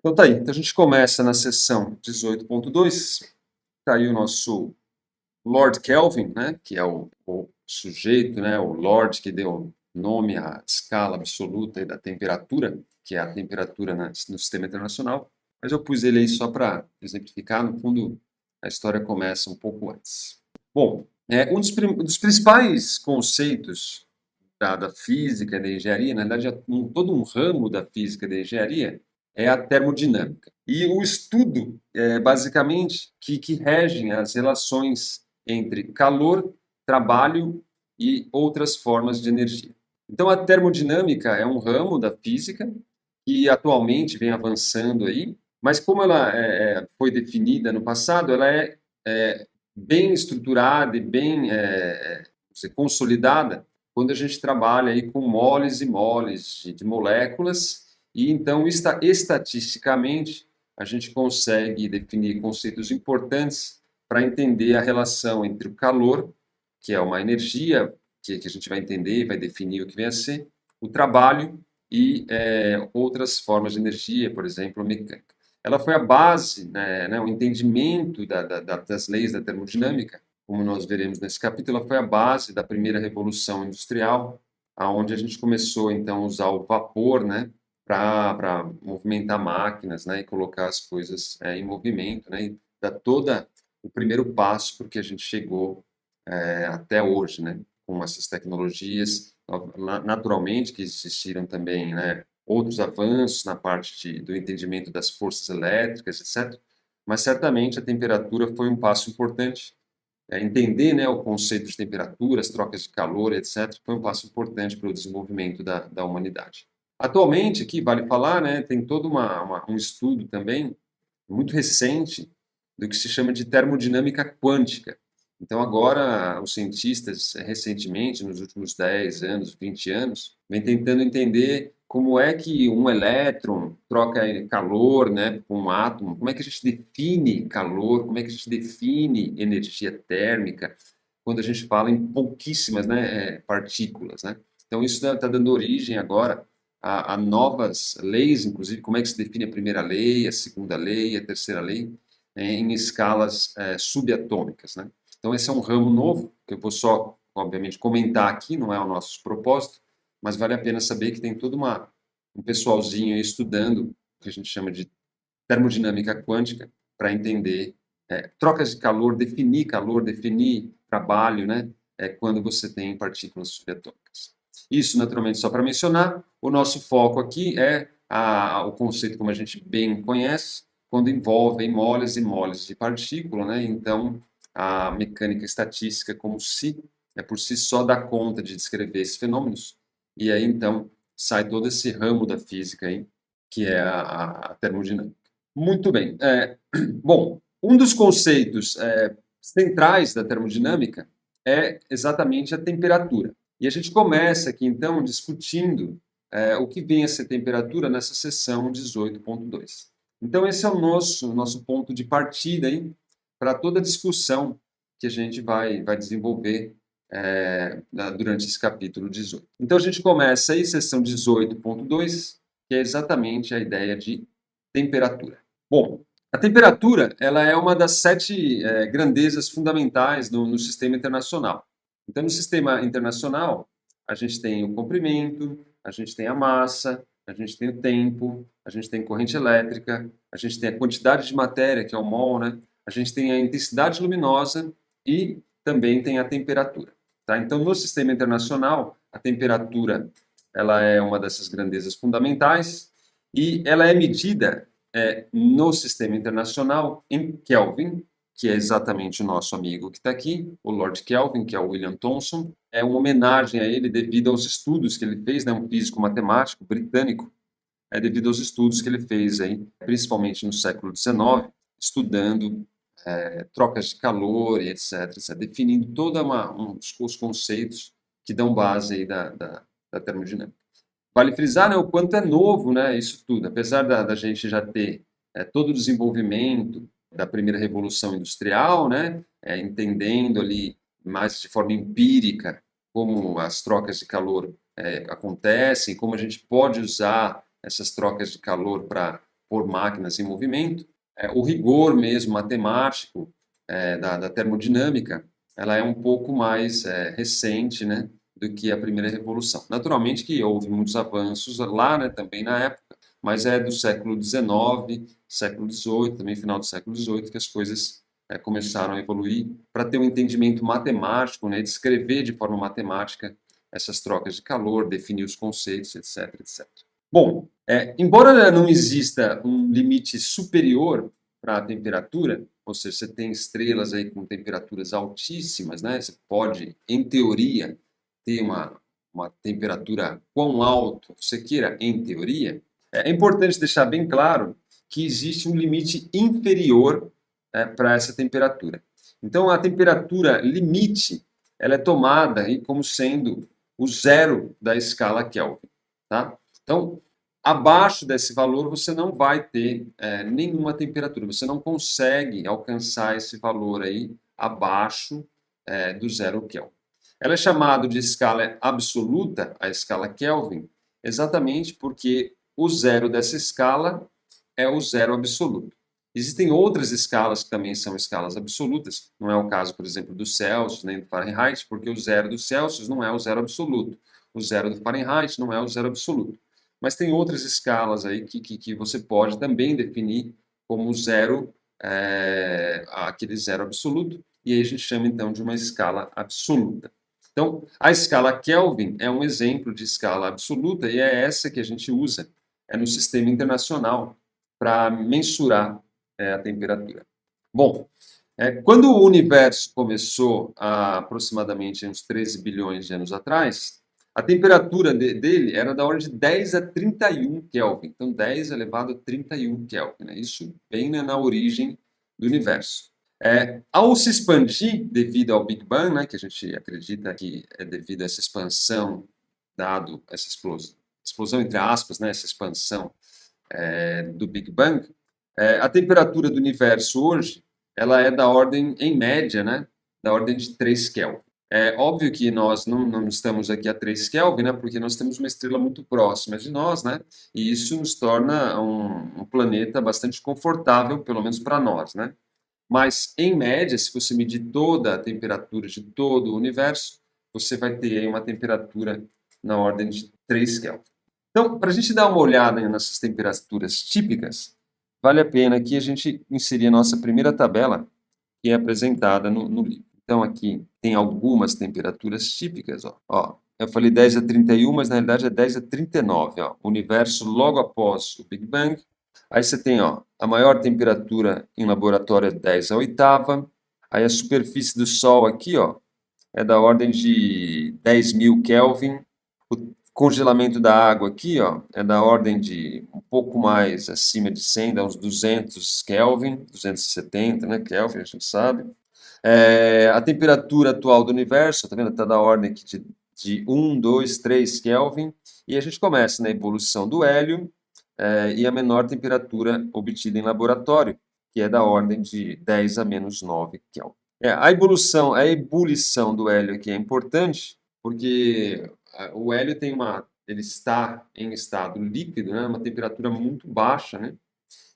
Então tá aí. Então a gente começa na seção 18.2. Tá aí o nosso Lord Kelvin, né, que é o sujeito, né, o Lord que deu nome à escala absoluta da temperatura, que é a temperatura no Sistema Internacional. Mas eu pus ele aí só para exemplificar. No fundo, a história começa um pouco antes. Bom, um dos principais conceitos da física e da engenharia, na verdade, todo um ramo da física e da engenharia é a termodinâmica. E o estudo, basicamente, que regem as relações entre calor, trabalho e outras formas de energia. Então, a termodinâmica é um ramo da física que atualmente vem avançando aí, mas como ela foi definida no passado, ela é bem estruturada e bem consolidada quando a gente trabalha aí com moles e moles de moléculas, e então, estatisticamente, a gente consegue definir conceitos importantes para entender a relação entre o calor, que é uma energia que a gente vai entender, vai definir o que vem a ser, o trabalho e outras formas de energia, por exemplo, a mecânica. Ela foi a base, né, o entendimento das leis da termodinâmica, como nós veremos nesse capítulo, ela foi a base da primeira revolução industrial, aonde a gente começou então a usar o vapor, né, para movimentar máquinas, né, e colocar as coisas em movimento, né, e dar toda o primeiro passo porque a gente chegou até hoje, né, com essas tecnologias. Naturalmente que existiram também, né, outros avanços na parte do entendimento das forças elétricas, etc. Mas certamente a temperatura foi um passo importante. Entender, né, o conceito de temperatura, as trocas de calor, etc., foi um passo importante para o desenvolvimento da humanidade. Atualmente, aqui vale falar, né, tem todo um estudo também muito recente do que se chama de termodinâmica quântica. Então, agora, os cientistas, recentemente, nos últimos 10 anos, 20 anos, vêm tentando entender como é que um elétron troca calor, né, com um átomo, como é que a gente define calor, como é que a gente define energia térmica, quando a gente fala em pouquíssimas, né, partículas, né? Então, isso está dando origem agora a novas leis, inclusive como é que se define a primeira lei, a segunda lei, a terceira lei, em escalas subatômicas, né? Então, esse é um ramo novo, que eu vou só, obviamente, comentar aqui, não é o nosso propósito, mas vale a pena saber que tem todo um pessoalzinho aí estudando o que a gente chama de termodinâmica quântica para entender trocas de calor, definir trabalho, né? Quando você tem partículas subatômicas. Isso, naturalmente, só para mencionar, o nosso foco aqui é o conceito, como a gente bem conhece, quando envolve moles e moles de partícula, né? Então, a mecânica estatística como se, por si só, dá conta de descrever esses fenômenos, e aí, então, sai todo esse ramo da física aí, que é a termodinâmica. Muito bem. Bom, um dos conceitos centrais da termodinâmica é exatamente a temperatura. E a gente começa aqui, então, discutindo o que vem a ser temperatura nessa seção 18.2. Então, esse é o nosso ponto de partida aí para toda a discussão que a gente vai desenvolver durante esse capítulo 18. Então, a gente começa aí, seção 18.2, que é exatamente a ideia de temperatura. Bom, a temperatura ela é uma das 7 grandezas fundamentais no sistema internacional. Então, no sistema internacional, a gente tem o comprimento, a gente tem a massa, a gente tem o tempo, a gente tem corrente elétrica, a gente tem a quantidade de matéria, que é o mol, né? A gente tem a intensidade luminosa e também tem a temperatura. Tá? Então, no sistema internacional, a temperatura ela é uma dessas grandezas fundamentais e ela é medida no sistema internacional em Kelvin, que é exatamente o nosso amigo que está aqui, o Lord Kelvin, que é o William Thomson. É uma homenagem a ele devido aos estudos que ele fez, né, um físico matemático britânico, devido aos estudos que ele fez, aí, principalmente no século XIX, estudando trocas de calor e etc., definindo todos os conceitos que dão base aí da termodinâmica. Vale frisar, né, o quanto é novo, né, isso tudo. Apesar da gente já ter todo o desenvolvimento da primeira revolução industrial, né, entendendo ali mais de forma empírica como as trocas de calor acontecem, como a gente pode usar essas trocas de calor para por máquinas em movimento. O rigor mesmo matemático da termodinâmica, ela é um pouco mais recente, né, do que a primeira revolução. Naturalmente que houve muitos avanços lá, né, também na época, mas é do século XIX, século XVIII, também final do século XVIII, que as coisas começaram a evoluir para ter um entendimento matemático, né, descrever de forma matemática essas trocas de calor, definir os conceitos, etc, etc. Bom, embora não exista um limite superior para a temperatura, ou seja, você tem estrelas aí com temperaturas altíssimas, né? Você pode, em teoria, ter uma temperatura quão alto você queira, em teoria. É importante deixar bem claro que existe um limite inferior para essa temperatura. Então, a temperatura limite ela é tomada aí como sendo o zero da escala Kelvin, tá? Então, abaixo desse valor você não vai ter nenhuma temperatura, você não consegue alcançar esse valor aí abaixo do zero Kelvin. Ela é chamada de escala absoluta, a escala Kelvin, exatamente porque o zero dessa escala é o zero absoluto. Existem outras escalas que também são escalas absolutas, não é o caso, por exemplo, do Celsius nem do Fahrenheit, porque o zero do Celsius não é o zero absoluto, o zero do Fahrenheit não é o zero absoluto. Mas tem outras escalas aí que você pode também definir como zero, aquele zero absoluto, e aí a gente chama então de uma escala absoluta. Então, a escala Kelvin é um exemplo de escala absoluta e é essa que a gente usa no sistema internacional para mensurar a temperatura. Bom, quando o universo começou há aproximadamente uns 13 bilhões de anos atrás, a temperatura dele era da ordem de 10 a 31 Kelvin. Então, 10 elevado a 31 Kelvin. Né? Isso bem na origem do universo. Ao se expandir devido ao Big Bang, né, que a gente acredita que é devido a essa expansão, dado essa explosão entre aspas, né, essa expansão do Big Bang, a temperatura do universo hoje ela é da ordem, em média, né, da ordem de 3 Kelvin. É óbvio que nós não estamos aqui a 3 Kelvin, né, porque nós temos uma estrela muito próxima de nós, né, e isso nos torna um planeta bastante confortável, pelo menos para nós, né. Mas, em média, se você medir toda a temperatura de todo o universo, você vai ter aí uma temperatura na ordem de 3 Kelvin. Então, para a gente dar uma olhada nessas temperaturas típicas, vale a pena aqui a gente inserir a nossa primeira tabela, que é apresentada no livro. Então, aqui tem algumas temperaturas típicas. Eu falei 10 a 31, mas na realidade é 10 a 39. O universo logo após o Big Bang. Aí você tem a maior temperatura em laboratório é 10 a oitava. Aí a superfície do Sol aqui é da ordem de 10.000 Kelvin. O congelamento da água aqui é da ordem de um pouco mais acima de 100, dá uns 200 Kelvin, 270, né, Kelvin, a gente sabe. A temperatura atual do universo, tá vendo? Está da ordem aqui de 1, 2, 3 Kelvin. E a gente começa na evolução do hélio e a menor temperatura obtida em laboratório, que é da ordem de 10 a menos 9 Kelvin. A ebulição do hélio aqui é importante, porque o hélio ele está em estado líquido, né, uma temperatura muito baixa, né?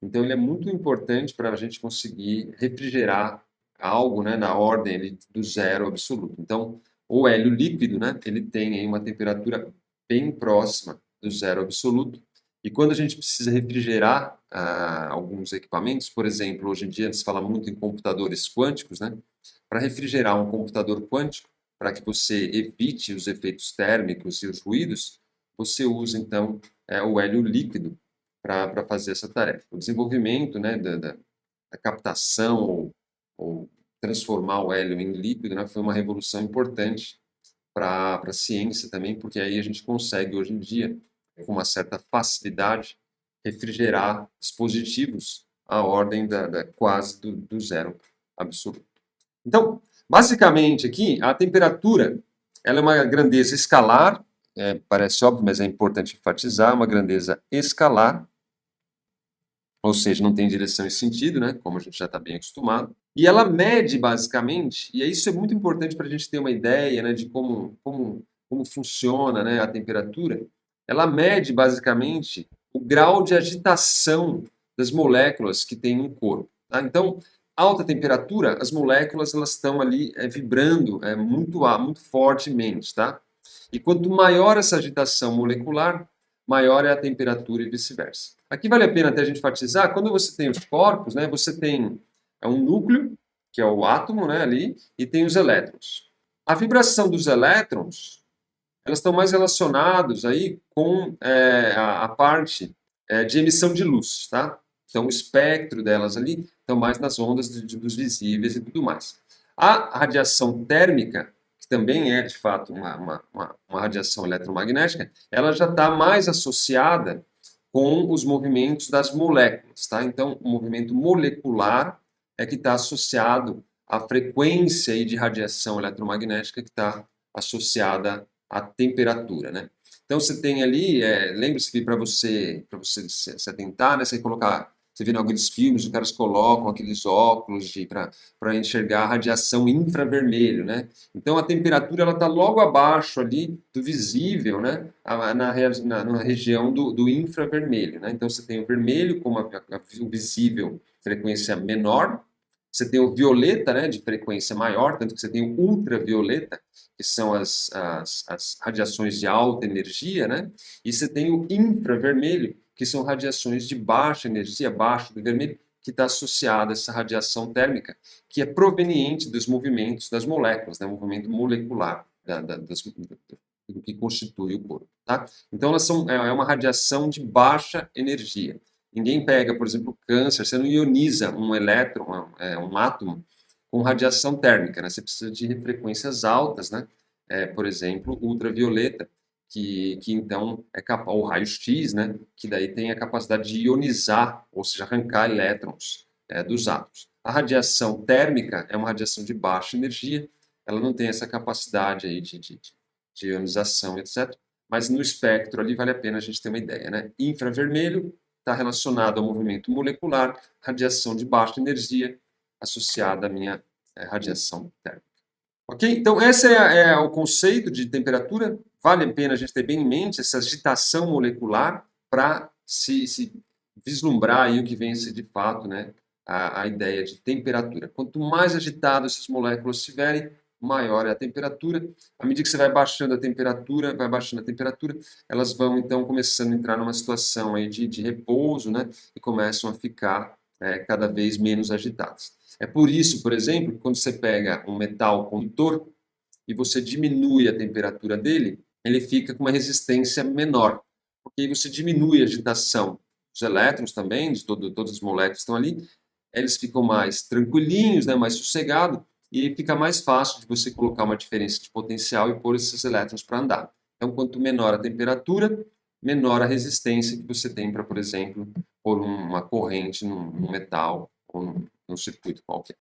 Então ele é muito importante para a gente conseguir refrigerar algo, né, na ordem ali, do zero absoluto. Então, o hélio líquido, né, ele tem aí uma temperatura bem próxima do zero absoluto. E quando a gente precisa refrigerar alguns equipamentos, por exemplo, hoje em dia se fala muito em computadores quânticos, né? Para refrigerar um computador quântico, para que você evite os efeitos térmicos e os ruídos, você usa então o hélio líquido para fazer essa tarefa. O desenvolvimento, né, da captação ou transformar o hélio em líquido, né, foi uma revolução importante para a ciência também, porque aí a gente consegue hoje em dia, com uma certa facilidade, refrigerar dispositivos à ordem quase do zero absoluto. Então, basicamente aqui, a temperatura ela é uma grandeza escalar, parece óbvio, mas é importante enfatizar, uma grandeza escalar, ou seja, não tem direção e sentido, né, como a gente já está bem acostumado. E ela mede, basicamente, e isso é muito importante para a gente ter uma ideia, né, de como funciona, né, a temperatura. Ela mede, basicamente, o grau de agitação das moléculas que tem no corpo. Tá? Então, alta temperatura, as moléculas elas estão ali vibrando muito fortemente. Tá? E quanto maior essa agitação molecular, maior é a temperatura e vice-versa. Aqui vale a pena até a gente enfatizar, quando você tem os corpos, né, você tem um núcleo, que é o átomo, né, ali, e tem os elétrons. A vibração dos elétrons, elas estão mais relacionadas aí com a parte de emissão de luz, tá? Então, o espectro delas ali estão mais nas ondas dos visíveis e tudo mais. A radiação térmica, que também é, de fato, uma radiação eletromagnética, ela já está mais associada com os movimentos das moléculas, tá? Então, o movimento molecular é que está associado à frequência aí de radiação eletromagnética que está associada à temperatura, né? Então, você tem ali, lembre-se que para você se atentar, né, você colocar, você vê em alguns filmes, os caras colocam aqueles óculos para enxergar a radiação infravermelho, né? Então, a temperatura ela está logo abaixo ali do visível, né? Na região do infravermelho, né? Então, você tem o vermelho como o visível, frequência menor, você tem o violeta, né, de frequência maior, tanto que você tem o ultravioleta, que são as radiações de alta energia, né? E você tem o infravermelho, que são radiações de baixa energia, abaixo do vermelho, que está associada a essa radiação térmica, que é proveniente dos movimentos das moléculas, né? O movimento molecular do que constitui o corpo. Tá? Então, elas é uma radiação de baixa energia. Ninguém pega, por exemplo, câncer, você não ioniza um elétron, um átomo, com radiação térmica, né? Você precisa de frequências altas, né? Por exemplo, ultravioleta, que então é capaz, ou raio-x, né? Que daí tem a capacidade de ionizar, ou seja, arrancar elétrons dos átomos. A radiação térmica é uma radiação de baixa energia, ela não tem essa capacidade aí de ionização, etc. Mas no espectro ali vale a pena a gente ter uma ideia, né? Infravermelho está relacionado ao movimento molecular, radiação de baixa energia associada à minha radiação térmica. Ok? Então, esse é o conceito de temperatura. Vale a pena a gente ter bem em mente essa agitação molecular para se vislumbrar aí o que vem a ser de fato, né, a ideia de temperatura. Quanto mais agitadas essas moléculas estiverem, maior é a temperatura. À medida que você vai baixando a temperatura, elas vão então começando a entrar numa situação aí de repouso, né, e começam a ficar cada vez menos agitadas. É por isso, por exemplo, que quando você pega um metal condutor e você diminui a temperatura dele, ele fica com uma resistência menor, porque aí você diminui a agitação dos elétrons também, de todas as moléculas que estão ali, eles ficam mais tranquilinhos, né, mais sossegados, e fica mais fácil de você colocar uma diferença de potencial e pôr esses elétrons para andar. Então, quanto menor a temperatura, menor a resistência que você tem para, por exemplo, pôr uma corrente num metal ou num circuito qualquer.